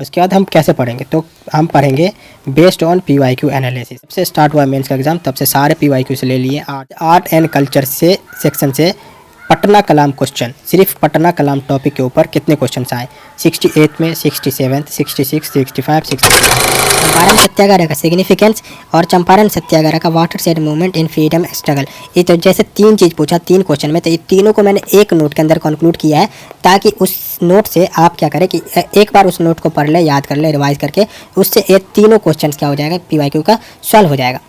उसके बाद हम कैसे पढ़ेंगे, तो हम पढ़ेंगे बेस्ड ऑन PYQ एनालिसिस। जब से स्टार्ट हुआ मेंस का एग्ज़ाम तब से सारे PYQ से ले लिए। आर्ट एंड कल्चर से सेक्शन से पटना कलाम क्वेश्चन, सिर्फ पटना कलाम टॉपिक के ऊपर कितने क्वेश्चन आए, 68 में, 67, 66, 65, 66। चंपारण सत्याग्रह का सिग्निफिकेंस और चंपारण सत्याग्रह का water shade movement in freedom struggle. ये तो जैसे 3 चीज़ पूछा 3 क्वेश्चन में, तो ये तीनों को मैंने एक नोट के अंदर कंक्लूड किया है, ताकि उस नोट से आप क्या करें कि एक बार उस नोट को पढ़ ले, याद कर ले, रिवाइज करके उससे ये तीनों क्वेश्चन क्या हो जाएगा, PYQ का सॉल्व हो जाएगा।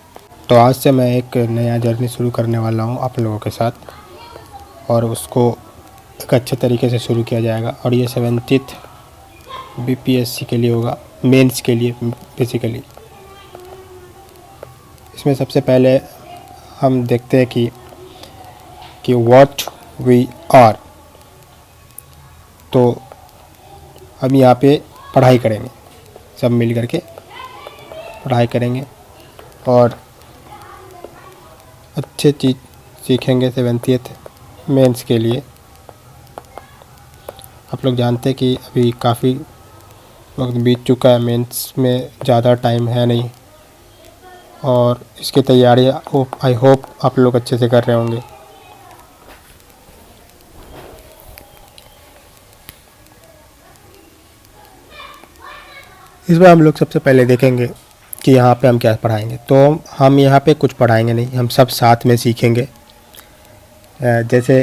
तो आज से मैं एक नया जर्नी शुरू करने वाला हूँ आप लोगों के साथ, और उसको एक अच्छे तरीके से शुरू किया जाएगा। और ये 70th BPSC के लिए होगा, मेंस के लिए बेसिकली। इसमें सबसे पहले हम देखते हैं कि व्हाट वी आर। तो हम यहाँ पे पढ़ाई करेंगे, सब मिल करके पढ़ाई करेंगे और अच्छे चीज़ सीखेंगे 70th मेंस के लिए। आप लोग जानते हैं कि अभी काफ़ी वक्त बीत चुका है, मेंस में ज़्यादा टाइम है नहीं, और इसकी तैयारी आई होप आप लोग अच्छे से कर रहे होंगे। इस बार हम लोग सबसे पहले देखेंगे कि यहाँ पे हम क्या पढ़ाएंगे। तो हम यहाँ पे कुछ पढ़ाएंगे नहीं, हम सब साथ में सीखेंगे। जैसे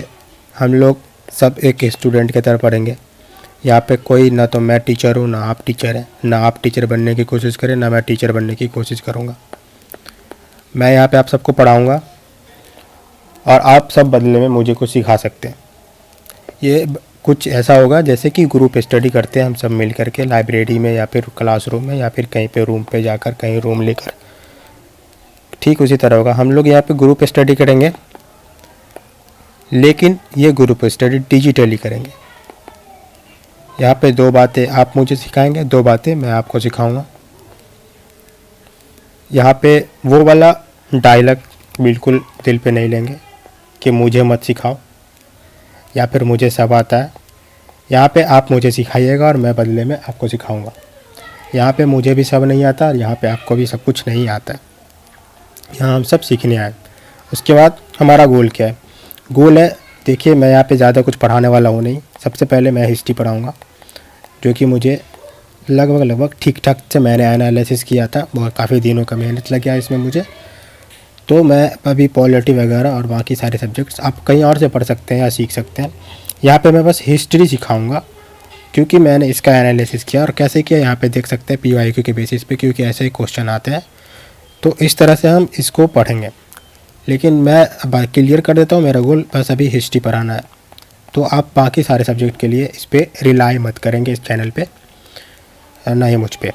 हम लोग सब एक स्टूडेंट की तरह पढ़ेंगे। यहाँ पे कोई ना तो मैं टीचर हूँ, ना आप टीचर हैं, ना आप टीचर बनने की कोशिश करें, ना मैं टीचर बनने की कोशिश करूँगा। मैं यहाँ पे आप सबको पढ़ाऊँगा और आप सब बदले में मुझे कुछ सिखा सकते हैं। ये कुछ ऐसा होगा जैसे कि ग्रुप स्टडी करते हैं हम सब मिल करके लाइब्रेरी में, या फिर क्लासरूम में, या फिर कहीं पे रूम पे जाकर, कहीं रूम लेकर। ठीक उसी तरह होगा। हम लोग यहाँ पे ग्रुप स्टडी करेंगे, लेकिन ये ग्रुप स्टडी डिजिटली करेंगे। यहाँ पे 2 बातें आप मुझे सिखाएंगे, 2 बातें मैं आपको सिखाऊंगा। यहाँ पे वो वाला डायलॉग बिल्कुल दिल पे नहीं लेंगे कि मुझे मत सिखाओ या फिर मुझे सब आता है। यहाँ पे आप मुझे सिखाइएगा और मैं बदले में आपको सिखाऊंगा। यहाँ पे मुझे भी सब नहीं आता और यहाँ पे आपको भी सब कुछ नहीं आता है। यहाँ हम सब सीखने आए। उसके बाद हमारा गोल क्या है? गोल है, देखिए मैं यहाँ पे ज़्यादा कुछ पढ़ाने वाला हूँ नहीं। सबसे पहले मैं हिस्ट्री पढ़ाऊँगा, जो कि मुझे लगभग ठीक ठाक से मैंने एनालिसिस किया था, बहुत काफ़ी दिनों का मेहनत लग गया इसमें मुझे। तो मैं अभी पॉलिटी वगैरह और बाकी सारे सब्जेक्ट्स आप कहीं और से पढ़ सकते हैं या सीख सकते हैं। यहाँ पे मैं बस हिस्ट्री सिखाऊंगा, क्योंकि मैंने इसका एनालिसिस किया। और कैसे किया यहाँ पे देख सकते हैं, PYQ के बेसिस पे, क्योंकि ऐसे ही क्वेश्चन आते हैं। तो इस तरह से हम इसको पढ़ेंगे। लेकिन मैं क्लियर कर देता हूँ, मेरा गोल बस अभी हिस्ट्री पढ़ाना है। तो आप बाकी सारे सब्जेक्ट के लिए इस पर रिलाई मत करेंगे इस चैनल पे, ना ही मुझ पे।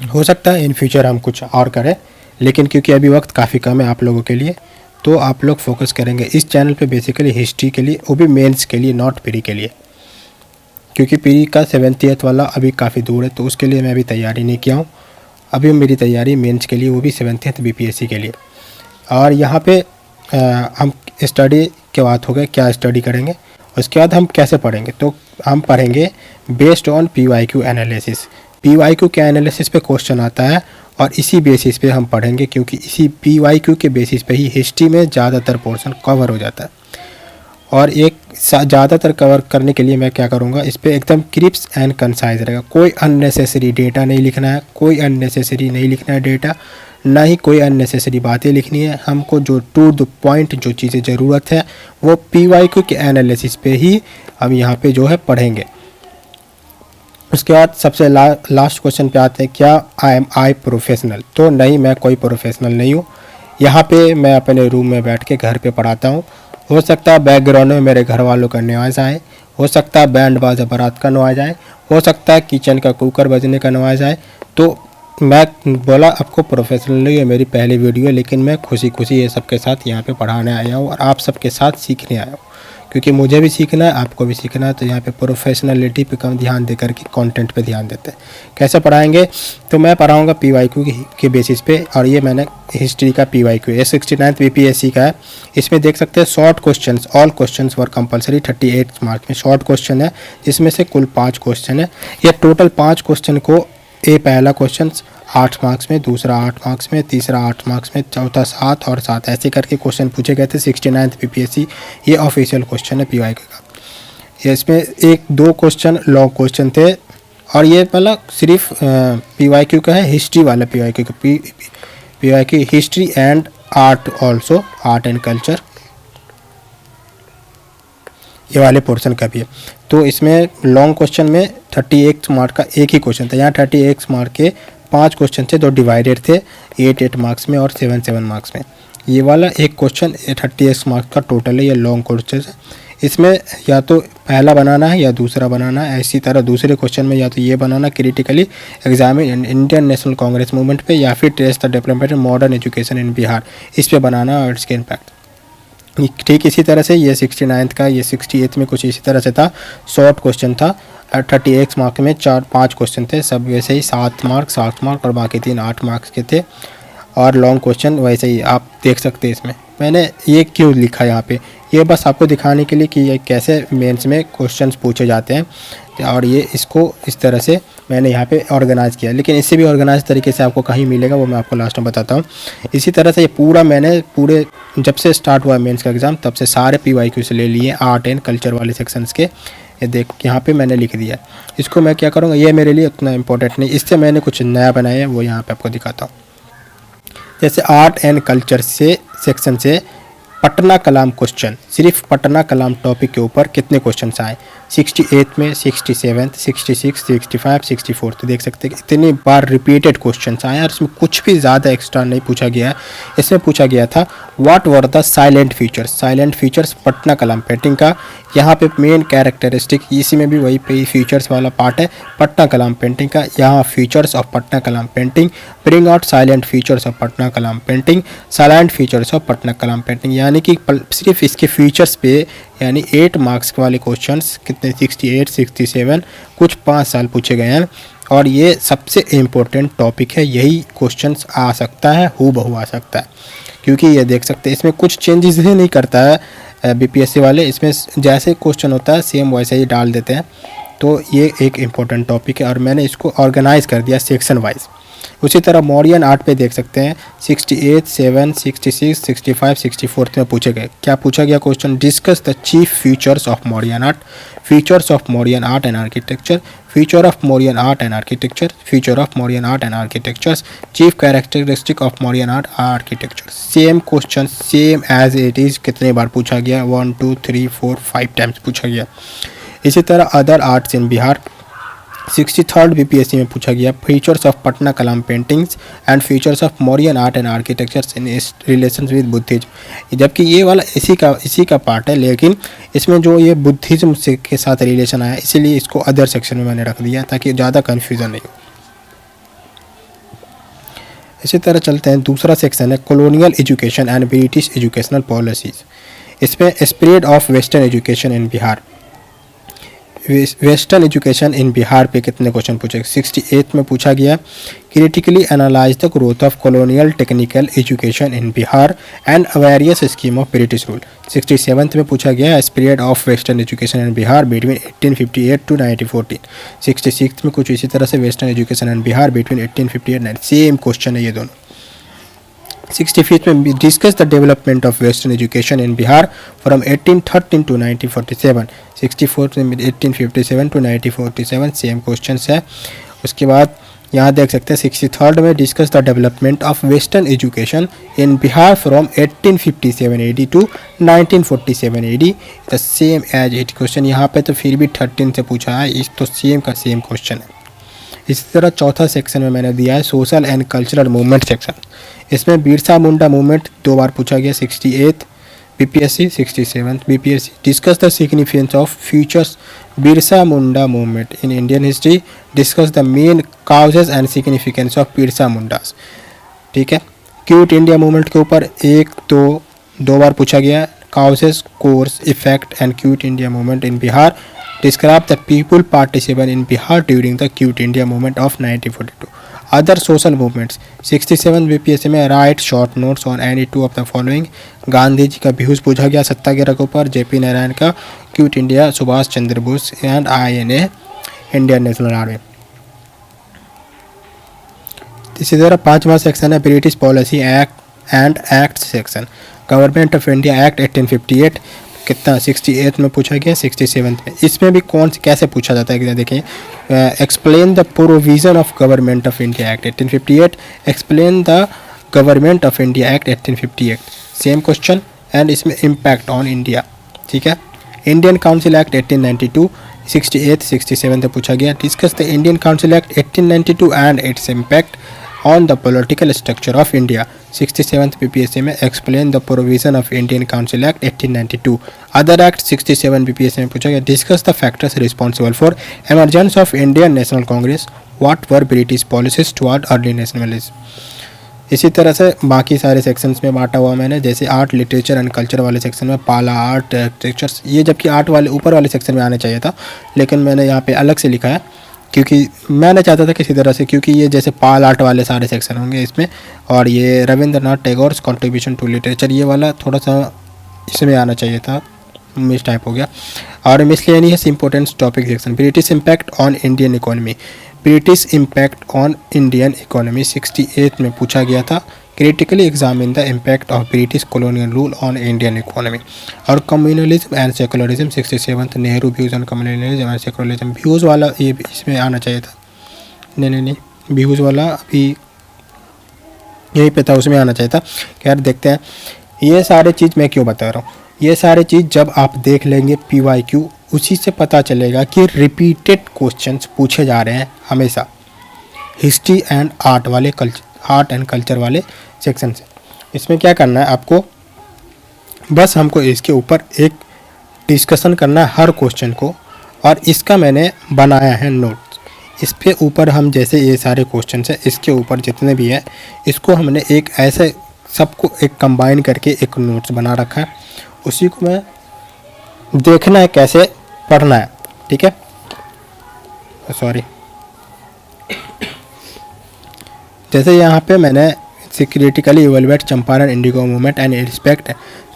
हो सकता है इन फ्यूचर हम कुछ और करें, लेकिन क्योंकि अभी वक्त काफ़ी कम है आप लोगों के लिए, तो आप लोग फोकस करेंगे इस चैनल पे बेसिकली हिस्ट्री के लिए, वो भी मेंस के लिए, नॉट प्री के लिए। क्योंकि प्री का 70th वाला अभी काफ़ी दूर है, तो उसके लिए मैं अभी तैयारी नहीं किया हूँ। अभी मेरी तैयारी मेंस के लिए, वो भी 70th BPSC के लिए। और यहाँ पे हम स्टडी के बात हो गए, क्या स्टडी करेंगे, उसके बाद हम कैसे पढ़ेंगे। तो हम पढ़ेंगे based on PYQ analysis. PYQ के एनालिसिस पे क्वेश्चन आता है और इसी बेसिस पे हम पढ़ेंगे, क्योंकि इसी PYQ के बेसिस पे ही हिस्ट्री में ज़्यादातर पोर्शन कवर हो जाता है। और एक ज़्यादातर कवर करने के लिए मैं क्या करूँगा, इस पर एकदम क्रिप्स एंड कंसाइज रहेगा। कोई अननेसेसरी डेटा नहीं लिखना है, कोई अननेसेसरी नहीं लिखना है डेटा, ना ही कोई अननेसेसरी बातें लिखनी है। हमको जो टू द पॉइंट जो चीज़ें ज़रूरत है वो PYQ के एनालिसिस पे ही हम यहाँ पे जो है पढ़ेंगे। उसके बाद सबसे लास्ट क्वेश्चन पे आते हैं, क्या आई प्रोफेशनल। तो नहीं, मैं कोई प्रोफेशनल नहीं हूँ। यहाँ पे मैं अपने रूम में बैठ के घर पे पढ़ाता हूँ। हो सकता है बैकग्राउंड में मेरे घर वालों का नॉइज़ आए, हो सकता है बैंड बाजा बारात का नॉइज़ आए, हो सकता है किचन का कुकर बजने का नॉइज़ आए। तो मैं बोला आपको प्रोफेशनल नहीं है, मेरी पहली वीडियो है, लेकिन मैं खुशी खुशी ये सबके साथ यहाँ पे पढ़ाने आया हूँ और आप सबके साथ सीखने आया हूँ। क्योंकि मुझे भी सीखना है, आपको भी सीखना है। तो यहाँ पे प्रोफेशनलिटी पे कम ध्यान दे करके कंटेंट पे ध्यान देते हैं। कैसे पढ़ाएंगे? तो मैं पढ़ाऊँगा PYQ के बेसिस पे, और ये मैंने हिस्ट्री का PYQ, ये 69 BPSC का है। इसमें देख सकते हैं short questions, all questions were compulsory, 38 marks में शॉर्ट क्वेश्चन है, जिसमें से कुल 5 क्वेश्चन है। ये टोटल 5 क्वेश्चन को पहला क्वेश्चन 8 मार्क्स में, दूसरा 8 मार्क्स में, तीसरा 8 मार्क्स में, चौथा 7 और 7 ऐसे करके क्वेश्चन पूछे गए थे 69 BPSC। ये ऑफिशियल क्वेश्चन है PYQ का। ये इसमें 1-2 क्वेश्चन लॉन्ग क्वेश्चन थे, और ये मतलब सिर्फ PYQ का है, हिस्ट्री वाला PYQ का, PYQ history and art also, art and culture, ये वाले पोर्शन का भी है। तो इसमें लॉन्ग क्वेश्चन में 38 मार्क का एक ही क्वेश्चन था। यहाँ 38 मार्क के 5 क्वेश्चन थे, 2 डिवाइडेड थे, 8 मार्क्स में और 7 मार्क्स में। ये वाला एक क्वेश्चन 38 मार्क्स का टोटल है, ये लॉन्ग क्वेश्चन है। इसमें या तो पहला बनाना है या दूसरा बनाना है। इसी तरह दूसरे क्वेश्चन में या तो ये बनाना critically examine Indian National Congress movement पे, या फिर trace the development modern education in Bihar, इस पे बनाना और इसके इम्पैक्ट। ठीक इसी तरह से ये 69 का, ये 68 में कुछ इसी तरह से था। शॉर्ट क्वेश्चन था, 38 मार्क में 4-5 क्वेश्चन थे, सब वैसे ही 7 मार्क और बाकी 3 8 मार्क्स के थे। और लॉन्ग क्वेश्चन वैसे ही आप देख सकते हैं। इसमें मैंने ये क्यों लिखा यहाँ पे, ये बस आपको दिखाने के लिए कि ये कैसे मेंस में क्वेश्चंस पूछे जाते हैं, और ये इसको इस तरह से मैंने यहाँ पे ऑर्गेनाइज़ किया। लेकिन इससे भी ऑर्गेनाइज तरीके से आपको कहीं मिलेगा, वो मैं आपको लास्ट में बताता हूँ। इसी तरह से ये पूरा मैंने पूरे जब से स्टार्ट हुआ मेंस का एग्ज़ाम, तब से सारे PYQ से ले लिए, आर्ट एंड कल्चर वाले सेक्शंस के। ये देख यहाँ पे मैंने लिख दिया। इसको मैं क्या करूँगा, ये मेरे लिए उतना इंपॉर्टेंट नहीं, इससे मैंने कुछ नया बनाया है, वो यहाँ पर आपको दिखाता हूँ। जैसे आर्ट एंड कल्चर से सेक्शन से पटना कलाम क्वेश्चन, सिर्फ पटना कलाम टॉपिक के ऊपर कितने क्वेश्चन आए? 68 में, 67, 66, 65, 64। तो देख सकते हैं इतनी बार रिपीटेड क्वेश्चन आए, और इसमें कुछ भी ज़्यादा एक्स्ट्रा नहीं पूछा गया है। इसमें पूछा गया था what were the salient features, salient features Patna Kalam painting का। यहाँ पे मेन कैरेक्टरिस्टिक, इसी में भी वही पे फीचर्स वाला पार्ट है पटना कलाम पेंटिंग का। यहाँ features of Patna Kalam painting, bring out salient features of Patna Kalam painting, salient features of Patna Kalam painting. यानी कि सिर्फ इसके फीचर्स पे यानी 8 मार्क्स वाले क्वेश्चंस कितने 68, 67 कुछ 5 साल पूछे गए हैं। और ये सबसे इम्पोर्टेंट टॉपिक है, यही क्वेश्चंस आ सकता है, हूबहू आ सकता है। क्योंकि ये देख सकते हैं इसमें कुछ चेंजेस ही नहीं करता है BPSC वाले, इसमें जैसे क्वेश्चन होता है सेम वैसे ही डाल देते हैं। तो ये एक इम्पोर्टेंट टॉपिक है, और मैंने इसको ऑर्गेनाइज कर दिया सेक्शन वाइज। उसी तरह मॉडर्न आर्ट पे देख सकते हैं 68, 7, 66, 65, 64 में पूछे गए। क्या पूछा गया question? Discuss the chief features of modern art, features of modern art and architecture, feature of modern art and architecture, feature of modern art and architectures, chief characteristic of modern art architecture. Same question same as it is कितने बार पूछा गया? 1, 2, 3, 4, 5 times पूछा गया। इसी तरह other arts इन Bihar 63rd BPSC में पूछा गया features of Patna Kalam paintings and features of modern art and architectures in relation with Buddhism. जबकि ये वाला इसी का पार्ट है, लेकिन इसमें जो ये बुद्धिज्म से के साथ रिलेशन आया, इसीलिए इसको अदर सेक्शन में मैंने रख दिया ताकि ज़्यादा कन्फ्यूज़न नहीं हो। इसी तरह चलते हैं, दूसरा सेक्शन है colonial education and British educational policies. इसमें spread of western education in Bihar, western education in Bihar पे कितने क्वेश्चन पूछे? 68 में पूछा गया critically analyse the growth of colonial technical education in Bihar and various scheme of British rule. 67 में पूछा गया spread of western education in Bihar between 1858 to 1914। 66 में कुछ इसी तरह से western education in Bihar between 1858 same question है ये दोनों। 65 में discuss the development of western education in Bihar from 1813 to 1947। 64 में 1857 टू 1947 सेम क्वेश्चन है। उसके बाद यहाँ देख सकते हैं 63rd में discuss the development of western education in Bihar from 1857 AD to 1947 AD। The same as it question यहाँ पे तो फिर भी 13 से पूछा है, इस तो सेम का सेम क्वेश्चन है। इसी तरह चौथा सेक्शन में मैंने दिया है social and cultural movement section. इसमें बिरसा मुंडा मूवमेंट 2 बार पूछा गया 68 BPSC, 67 BPSC। Discuss the significance of futures Birsa Munda movement in Indian history, discuss the main causes and significance of Birsa Mundas. ठीक है, क्विट इंडिया मूवमेंट के ऊपर 1, 2 बार पूछा गया causes, course, effect and Quit India movement in Bihar. Describe the people participant in Bihar during the Quit India movement of 1942. Other social movements. 67 BPSC में write short notes on any two of the following. Gandhi ji का views पूछा गया सत्याग्रह के ऊपर. JP Narayan का quit India, Subhash Chandra Bose and INA Indian national army. इसी तरह पांचवा सेक्शन है British policy act and act section. Government of India act 1858 कितना 68 में पूछा गया, 67 में. इसमें भी कौन से कैसे पूछा जाता है देखिए. Explain the provision of government of India act 1858. Explain the government of India act 1858. Same question and इसमें इम्पैक्ट ऑन इंडिया. ठीक है. इंडियन काउंसिल एक्ट 1892 68 67 से पूछा गया. Discuss the Indian council act 1892 and its impact on the political structure of India. 67th BPSC में explain the provision of Indian council act 1892. Other act 67 BPSC में पूछा गया. Discuss the factors responsible for emergence of Indian National Congress. What were British policies toward early nationalism. इसी तरह से बाकी सारे sections में बांटा हुआ मैंने. जैसे आर्ट, लिटरेचर एंड कल्चर वाले सेक्शन में पाला आर्ट, आर्किटेक्चर्स, ये जबकि आर्ट वाले ऊपर वाले सेक्शन में आना चाहिए था, लेकिन मैंने यहाँ पे अलग से लिखा है क्योंकि मैंने चाहता था किसी तरह से, क्योंकि ये जैसे पाल आर्ट वाले सारे सेक्शन होंगे इसमें, और ये Rabindranath Tagore contribution to literature ये वाला थोड़ा सा इसमें आना चाहिए था, मिस टाइप हो गया. और miscellaneous importance topic section. British impact on Indian economy. British impact on Indian economy 68 में पूछा गया था. Critically examine the impact of British colonial rule on Indian economy. और communalism and secularism 67th. Nehru views on communalism and secularism. Views वाला ये भी इसमें आना चाहिए था. नहीं व्यूज़ वाला अभी यहीं पे था, उसमें आना चाहिए था. खैर देखते हैं. ये सारे चीज़ मैं क्यों बता रहा हूँ, ये सारे चीज़ जब आप देख लेंगे PYQ, उसी से पता चलेगा कि रिपीटेड क्वेश्चंस पूछे जा रहे हैं हमेशा हिस्ट्री एंड आर्ट वाले आर्ट एंड कल्चर वाले सेक्शन से. इसमें क्या करना है आपको, बस हमको इसके ऊपर एक डिस्कशन करना है हर क्वेश्चन को, और इसका मैंने बनाया है नोट्स. इस पे ऊपर हम जैसे ये सारे क्वेश्चन हैं, इसके ऊपर जितने भी है इसको हमने एक ऐसे सबको एक कंबाइन करके एक नोट्स बना रखा है. उसी को मैं देखना है कैसे पढ़ना है. ठीक है, सॉरी. जैसे यहाँ पे मैंने critically evaluate Champaran Indigo movement and respect,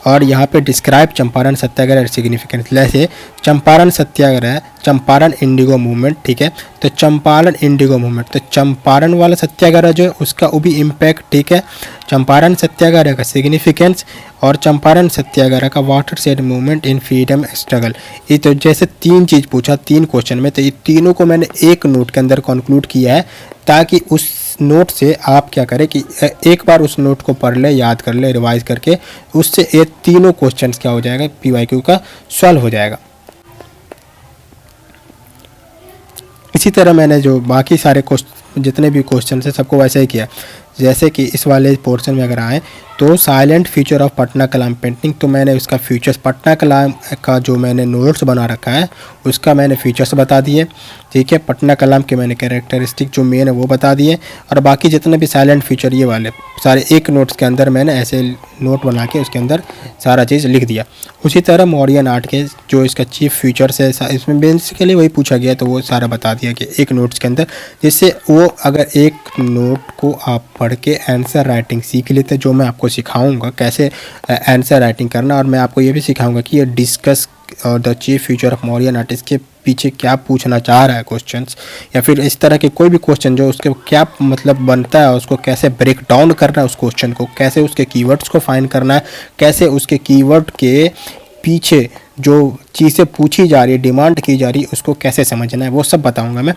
और यहाँ पे डिस्क्राइब चंपारण सत्याग्रह सिग्निफिकेंस. जैसे चंपारण सत्याग्रह, चंपारण इंडिगो मूवमेंट. ठीक है, तो चंपारण इंडिगो मूवमेंट, तो चंपारण वाला सत्याग्रह जो है उसका वो भी इम्पैक्ट. ठीक है, चंपारण सत्याग्रह का सिग्निफिकेंस और चंपारण सत्याग्रह का water shade movement in freedom struggle. ये तो जैसे तीन चीज़ पूछा 3 क्वेश्चन में, तो ये तीनों को मैंने एक नोट के अंदर कंक्लूड किया है, ताकि उस नोट से आप क्या करें कि एक बार उस नोट को पढ़ ले, याद कर ले, रिवाइज करके, उससे ये तीनों क्वेश्चंस क्या हो जाएगा, PYQ का सॉल्व हो जाएगा. इसी तरह मैंने जो बाकी सारे जितने भी क्वेश्चन है सबको वैसे ही किया. जैसे कि इस वाले पोर्शन में अगर आए तो silent future of Patna Kalam painting, तो मैंने उसका फीचर्स, पटना कलाम का जो मैंने नोट्स बना रखा है उसका मैंने फीचर्स बता दिए. ठीक है, पटना कलाम के मैंने कैरेक्टरिस्टिक जो मेन है वो बता दिए, और बाकी जितने भी साइलेंट फीचर ये वाले सारे एक नोट्स के अंदर मैंने ऐसे नोट बना के उसके अंदर सारा चीज़ लिख दिया. उसी तरह मॉडर्न आर्ट के जो इसका चीफ फीचर्स है, इसमें बेसिकली वही पूछा गया, तो वो सारा बता दिया कि एक नोट्स के अंदर, जिससे वो अगर एक नोट को आप पढ़ के आंसर राइटिंग सीख लेते, जो मैं आपको सिखाऊंगा कैसे आंसर राइटिंग करना, और मैं आपको ये भी सिखाऊंगा कि ये डिस्कस और the chief future of modern art के पीछे क्या पूछना चाह रहा है क्वेश्चंस, या फिर इस तरह के कोई भी क्वेश्चन जो उसके क्या मतलब बनता है, उसको कैसे ब्रेक डाउन करना है, उस क्वेश्चन को कैसे उसके कीवर्ड्स को फाइंड करना है, कैसे उसके कीवर्ड के पीछे जो चीज़ें पूछी जा रही है, डिमांड की जा रही है, उसको कैसे समझना है, वो सब बताऊंगा मैं.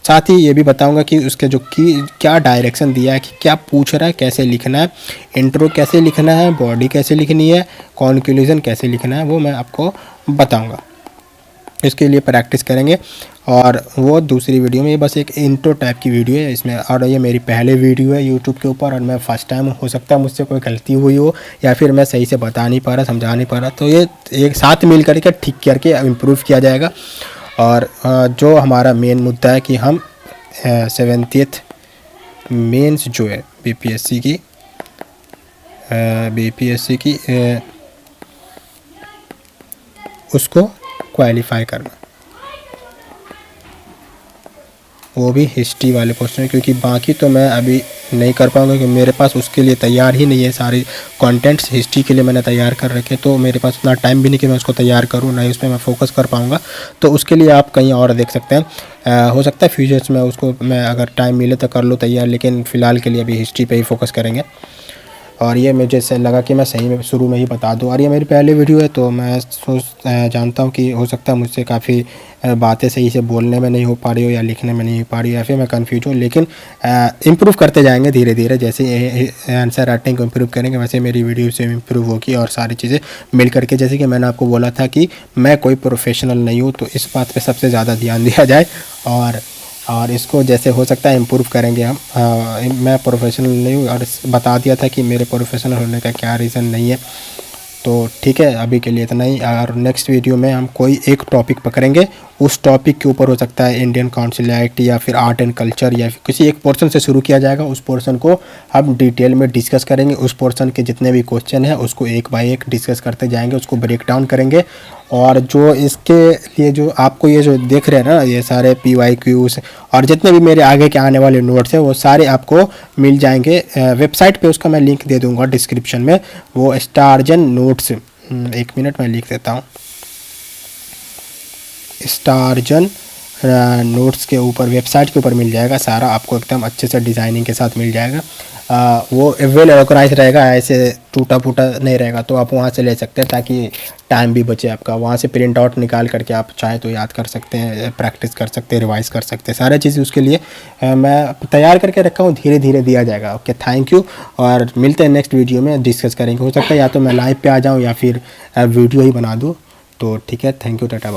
साथ ही ये भी बताऊंगा कि उसके जो क्या डायरेक्शन दिया है, कि क्या पूछ रहा है, कैसे लिखना है, इंट्रो कैसे लिखना है, बॉडी कैसे लिखनी है, कॉन्क्लूजन कैसे लिखना है, वो मैं आपको बताऊंगा. इसके लिए प्रैक्टिस करेंगे, और वो दूसरी वीडियो में, ये बस एक इंट्रो टाइप की वीडियो है इसमें, और ये मेरी पहले वीडियो है यूट्यूब के ऊपर, और मैं फर्स्ट टाइम, हो सकता है मुझसे कोई गलती हुई हो, या फिर मैं सही से बता नहीं पा रहा, समझा नहीं पा रहा, तो ये एक साथ मिल करके ठीक करके इम्प्रूव किया जाएगा. और जो हमारा मेन मुद्दा है कि हम 70th मेंस जो है BPSC की उसको क्वालिफाई करना, वो भी हिस्ट्री वाले क्वेश्चन, क्योंकि बाकी तो मैं अभी नहीं कर पाऊँगा क्योंकि मेरे पास उसके लिए तैयार ही नहीं है। सारे कंटेंट्स हिस्ट्री के लिए मैंने तैयार कर रखे, तो मेरे पास उतना टाइम भी नहीं कि मैं उसको तैयार करूँ, ना ही उसमें मैं फोकस कर पाऊँगा। तो उसके लिए आप कहीं और देख सकते हैं। हो सकता है फ्यूचर्स में उसको मैं अगर टाइम मिले तो कर लूँ तैयार, लेकिन फ़िलहाल के लिए अभी हिस्ट्री पे ही फोकस करेंगे। और ये मुझे से लगा कि मैं सही में शुरू में ही बता दूं। और ये मेरी पहली वीडियो है, तो मैं जानता हूं कि हो सकता है मुझसे काफ़ी बातें सही से बोलने में नहीं हो पा रही हो, या लिखने में नहीं हो पा रही हो, या फिर मैं कंफ्यूज हूँ। लेकिन इम्प्रूव करते जाएंगे धीरे धीरे। जैसे आंसर राइटिंग को इम्प्रूव करेंगे वैसे मेरी वीडियो से इम्प्रूव होगी, और सारी चीज़ें मिल करके। जैसे कि मैंने आपको बोला था कि मैं कोई प्रोफेशनल नहीं हूँ, तो इस बात पर सबसे ज़्यादा ध्यान दिया जाए। और इसको जैसे हो सकता है इम्प्रूव करेंगे हम। मैं प्रोफेशनल नहीं हूँ, और बता दिया था कि मेरे प्रोफेशनल होने का क्या रीज़न नहीं है। तो ठीक है, अभी के लिए इतना ही। और नेक्स्ट वीडियो में हम कोई एक टॉपिक पकड़ेंगे, उस टॉपिक के ऊपर हो सकता है इंडियन काउंसिल एक्ट या फिर आर्ट एंड कल्चर, या फिर किसी एक पोर्शन से शुरू किया जाएगा। उस पोर्शन को हम डिटेल में डिस्कस करेंगे। उस पोर्शन के जितने भी क्वेश्चन हैं उसको एक बाय एक डिस्कस करते जाएंगे, उसको ब्रेक डाउन करेंगे। और जो इसके लिए जो आपको ये जो देख रहे हैं ना, ये सारे PYQs और जितने भी मेरे आगे के आने वाले नोट्स हैं, वो सारे आपको मिल जाएंगे वेबसाइट पे। उसका मैं लिंक दे दूंगा डिस्क्रिप्शन में। वो स्टारजन नोट्स, एक मिनट मैं लिख देता हूँ। स्टारजन नोट्स के ऊपर, वेबसाइट के ऊपर मिल जाएगा सारा, आपको एकदम अच्छे से डिज़ाइनिंग के साथ मिल जाएगा। वो वेल ऑर्गेनाइज रहेगा, ऐसे टूटा फूटा नहीं रहेगा। तो आप वहाँ से ले सकते हैं ताकि टाइम भी बचे आपका। वहाँ से प्रिंट आउट निकाल करके आप चाहे तो याद कर सकते हैं, प्रैक्टिस कर सकते हैं, रिवाइज कर सकते हैं, सारी चीज़ उसके लिए मैं तैयार करके रखा हूँ। धीरे धीरे दिया जाएगा। ओके, थैंक यू, और मिलते हैं नेक्स्ट वीडियो में, डिस्कस करेंगे। हो सकता है या तो मैं लाइव पे आ जाऊँ या फिर वीडियो ही बना दूँ। तो ठीक है, थैंक यू, टाटा।